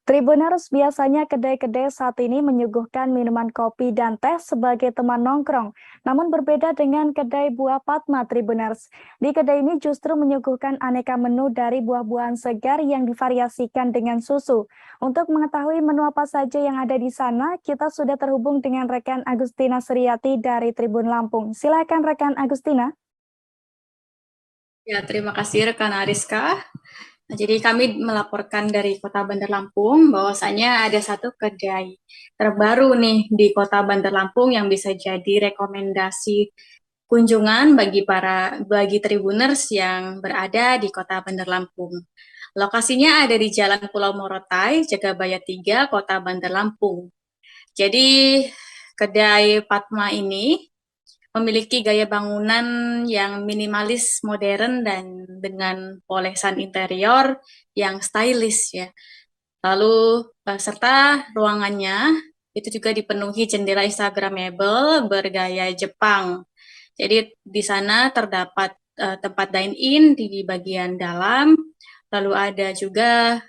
Tribuners, biasanya kedai-kedai saat ini menyuguhkan minuman kopi dan teh sebagai teman nongkrong. Namun berbeda dengan kedai buah Patma Tribuners. Di kedai ini justru menyuguhkan aneka menu dari buah-buahan segar yang divariasikan dengan susu. Untuk mengetahui menu apa saja yang ada di sana, kita sudah terhubung dengan rekan Agustina Suryati dari Tribun Lampung. Silakan rekan Agustina. Ya, terima kasih rekan Ariska. Nah, jadi kami melaporkan dari Kota Bandar Lampung bahwasanya ada satu kedai terbaru nih di Kota Bandar Lampung yang bisa jadi rekomendasi kunjungan bagi Tribuners yang berada di Kota Bandar Lampung. Lokasinya ada di Jalan Pulau Morotai, Jagabaya 3, Kota Bandar Lampung. Jadi kedai Patma ini memiliki gaya bangunan yang minimalis, modern, dan dengan polesan interior yang stylish ya. Lalu serta ruangannya itu juga dipenuhi jendela Instagramable bergaya Jepang. Jadi di sana terdapat tempat dine-in di bagian dalam, lalu ada juga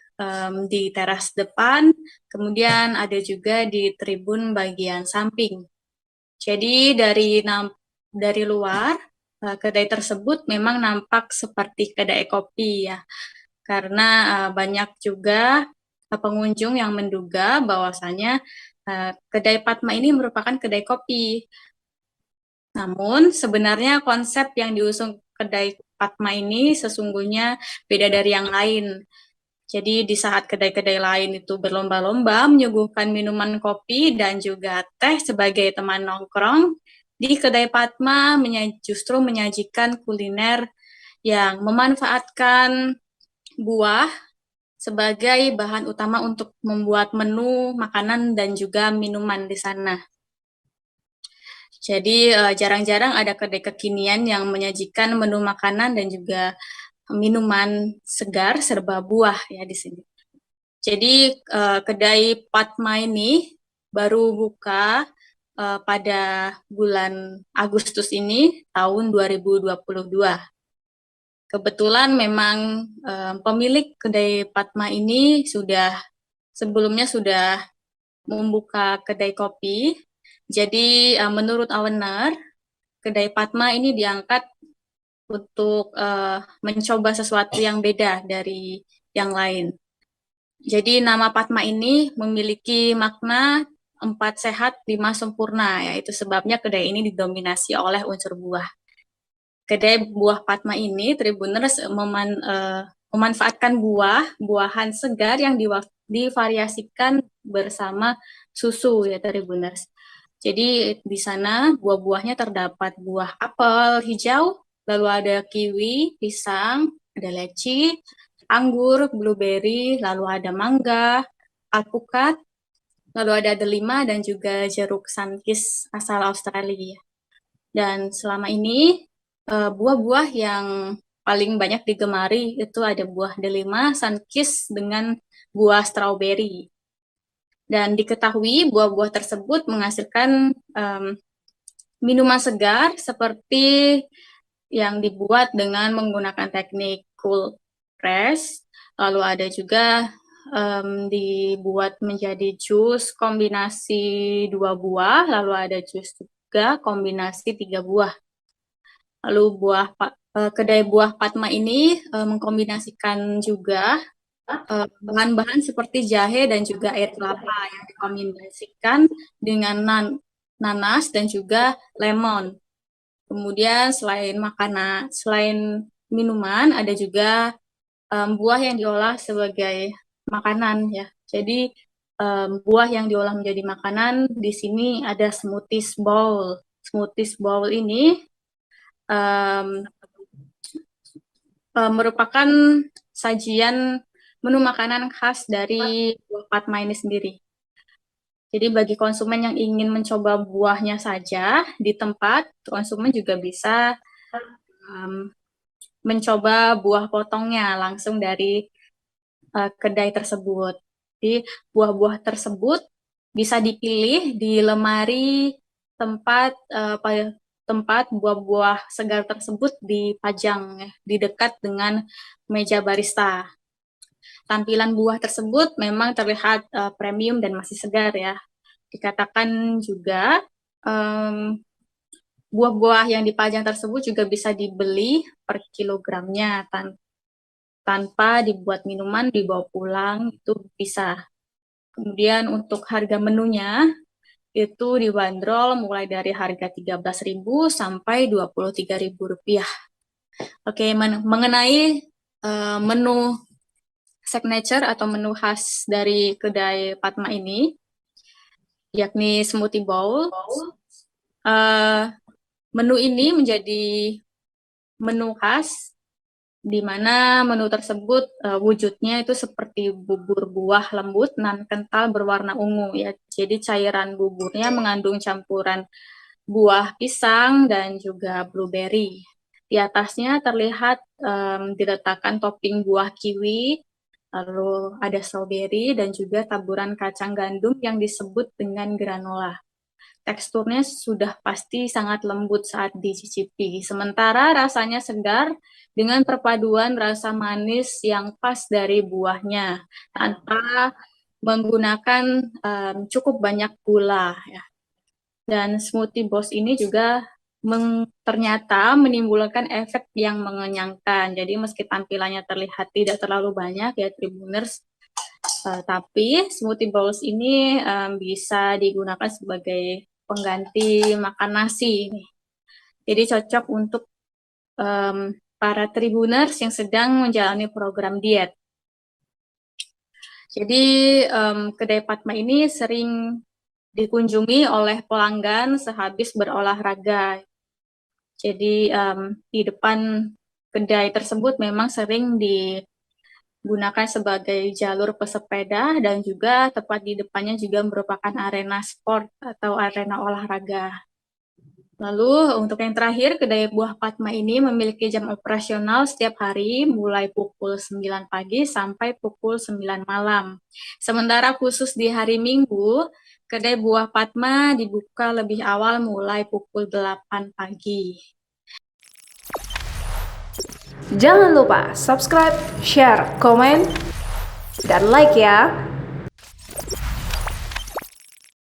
di teras depan, kemudian ada juga di tribun bagian samping. Jadi dari luar kedai tersebut memang nampak seperti kedai kopi ya, karena banyak juga pengunjung yang menduga bahwasanya kedai Patma ini merupakan kedai kopi. Namun sebenarnya konsep yang diusung kedai Patma ini sesungguhnya beda dari yang lain. Jadi di saat kedai-kedai lain itu berlomba-lomba menyuguhkan minuman kopi dan juga teh sebagai teman nongkrong, di kedai Patma justru menyajikan kuliner yang memanfaatkan buah sebagai bahan utama untuk membuat menu makanan dan juga minuman di sana. Jadi jarang-jarang ada kedai kekinian yang menyajikan menu makanan dan juga minuman segar serba buah ya di sini. Jadi kedai Patma ini baru buka pada bulan Agustus ini tahun 2022. Kebetulan memang pemilik kedai Patma ini sebelumnya sudah membuka kedai kopi. Jadi menurut owner, kedai Patma ini diangkat untuk mencoba sesuatu yang beda dari yang lain. Jadi nama Patma ini memiliki makna 4 sehat 5 sempurna, yaitu sebabnya kedai ini didominasi oleh unsur buah. Kedai buah Patma ini Tribuners memanfaatkan buahan segar yang divariasikan bersama susu ya Tribuners. Jadi di sana buah-buahnya terdapat buah apel hijau, lalu ada kiwi, pisang, ada leci, anggur, blueberry, lalu ada mangga, alpukat, lalu ada delima dan juga jeruk sunkist asal Australia. Dan selama ini buah-buah yang paling banyak digemari itu ada buah delima, sunkist dengan buah strawberry. Dan diketahui buah-buah tersebut menghasilkan minuman segar seperti yang dibuat dengan menggunakan teknik cold press. Lalu ada juga dibuat menjadi jus kombinasi 2 buah, lalu ada jus juga kombinasi 3 buah. Lalu kedai buah Patma ini mengkombinasikan juga bahan-bahan seperti jahe dan juga air kelapa yang dikombinasikan dengan nanas dan juga lemon. Kemudian selain minuman, ada juga buah yang diolah sebagai makanan ya. Jadi buah yang diolah menjadi makanan di sini ada smoothies bowl. Smoothies bowl ini um, merupakan sajian menu makanan khas dari buah Patma ini sendiri. Jadi bagi konsumen yang ingin mencoba buahnya saja di tempat, konsumen juga bisa mencoba buah potongnya langsung dari kedai tersebut. Jadi buah-buah tersebut bisa dipilih di lemari tempat tempat buah-buah segar tersebut dipajang ya, di dekat dengan meja barista. tampilan buah tersebut memang terlihat premium dan masih segar ya. Dikatakan juga buah-buah yang dipajang tersebut juga bisa dibeli per kilogramnya tanpa dibuat minuman dibawa pulang, itu bisa. Kemudian untuk harga menunya itu dibanderol mulai dari harga Rp13.000 sampai Rp23.000. Oke, mengenai menu signature atau menu khas dari kedai Padma ini, yakni smoothie bowl. Menu ini menjadi menu khas, di mana menu tersebut wujudnya itu seperti bubur buah lembut nan kental berwarna ungu ya. Jadi cairan buburnya mengandung campuran buah pisang dan juga blueberry. Di atasnya terlihat diletakkan topping buah kiwi, lalu ada strawberry dan juga taburan kacang gandum yang disebut dengan granola. Teksturnya sudah pasti sangat lembut saat dicicipi, sementara rasanya segar dengan perpaduan rasa manis yang pas dari buahnya, tanpa menggunakan cukup banyak gula. Ya. Dan smoothie boss ini juga ternyata menimbulkan efek yang mengenyangkan. Jadi meski tampilannya terlihat tidak terlalu banyak ya Tribuners, tapi smoothie bowls ini bisa digunakan sebagai pengganti makan nasi. Jadi cocok untuk para Tribuners yang sedang menjalani program diet. Jadi kedai Padma ini sering dikunjungi oleh pelanggan sehabis berolahraga. Jadi di depan kedai tersebut memang sering digunakan sebagai jalur pesepeda dan juga tepat di depannya juga merupakan arena sport atau arena olahraga. Lalu untuk yang terakhir, kedai buah Padma ini memiliki jam operasional setiap hari mulai pukul 9 pagi sampai pukul 9 malam. Sementara khusus di hari Minggu, kedai buah Padma dibuka lebih awal mulai pukul 8 pagi. Jangan lupa subscribe, share, komen, dan like ya.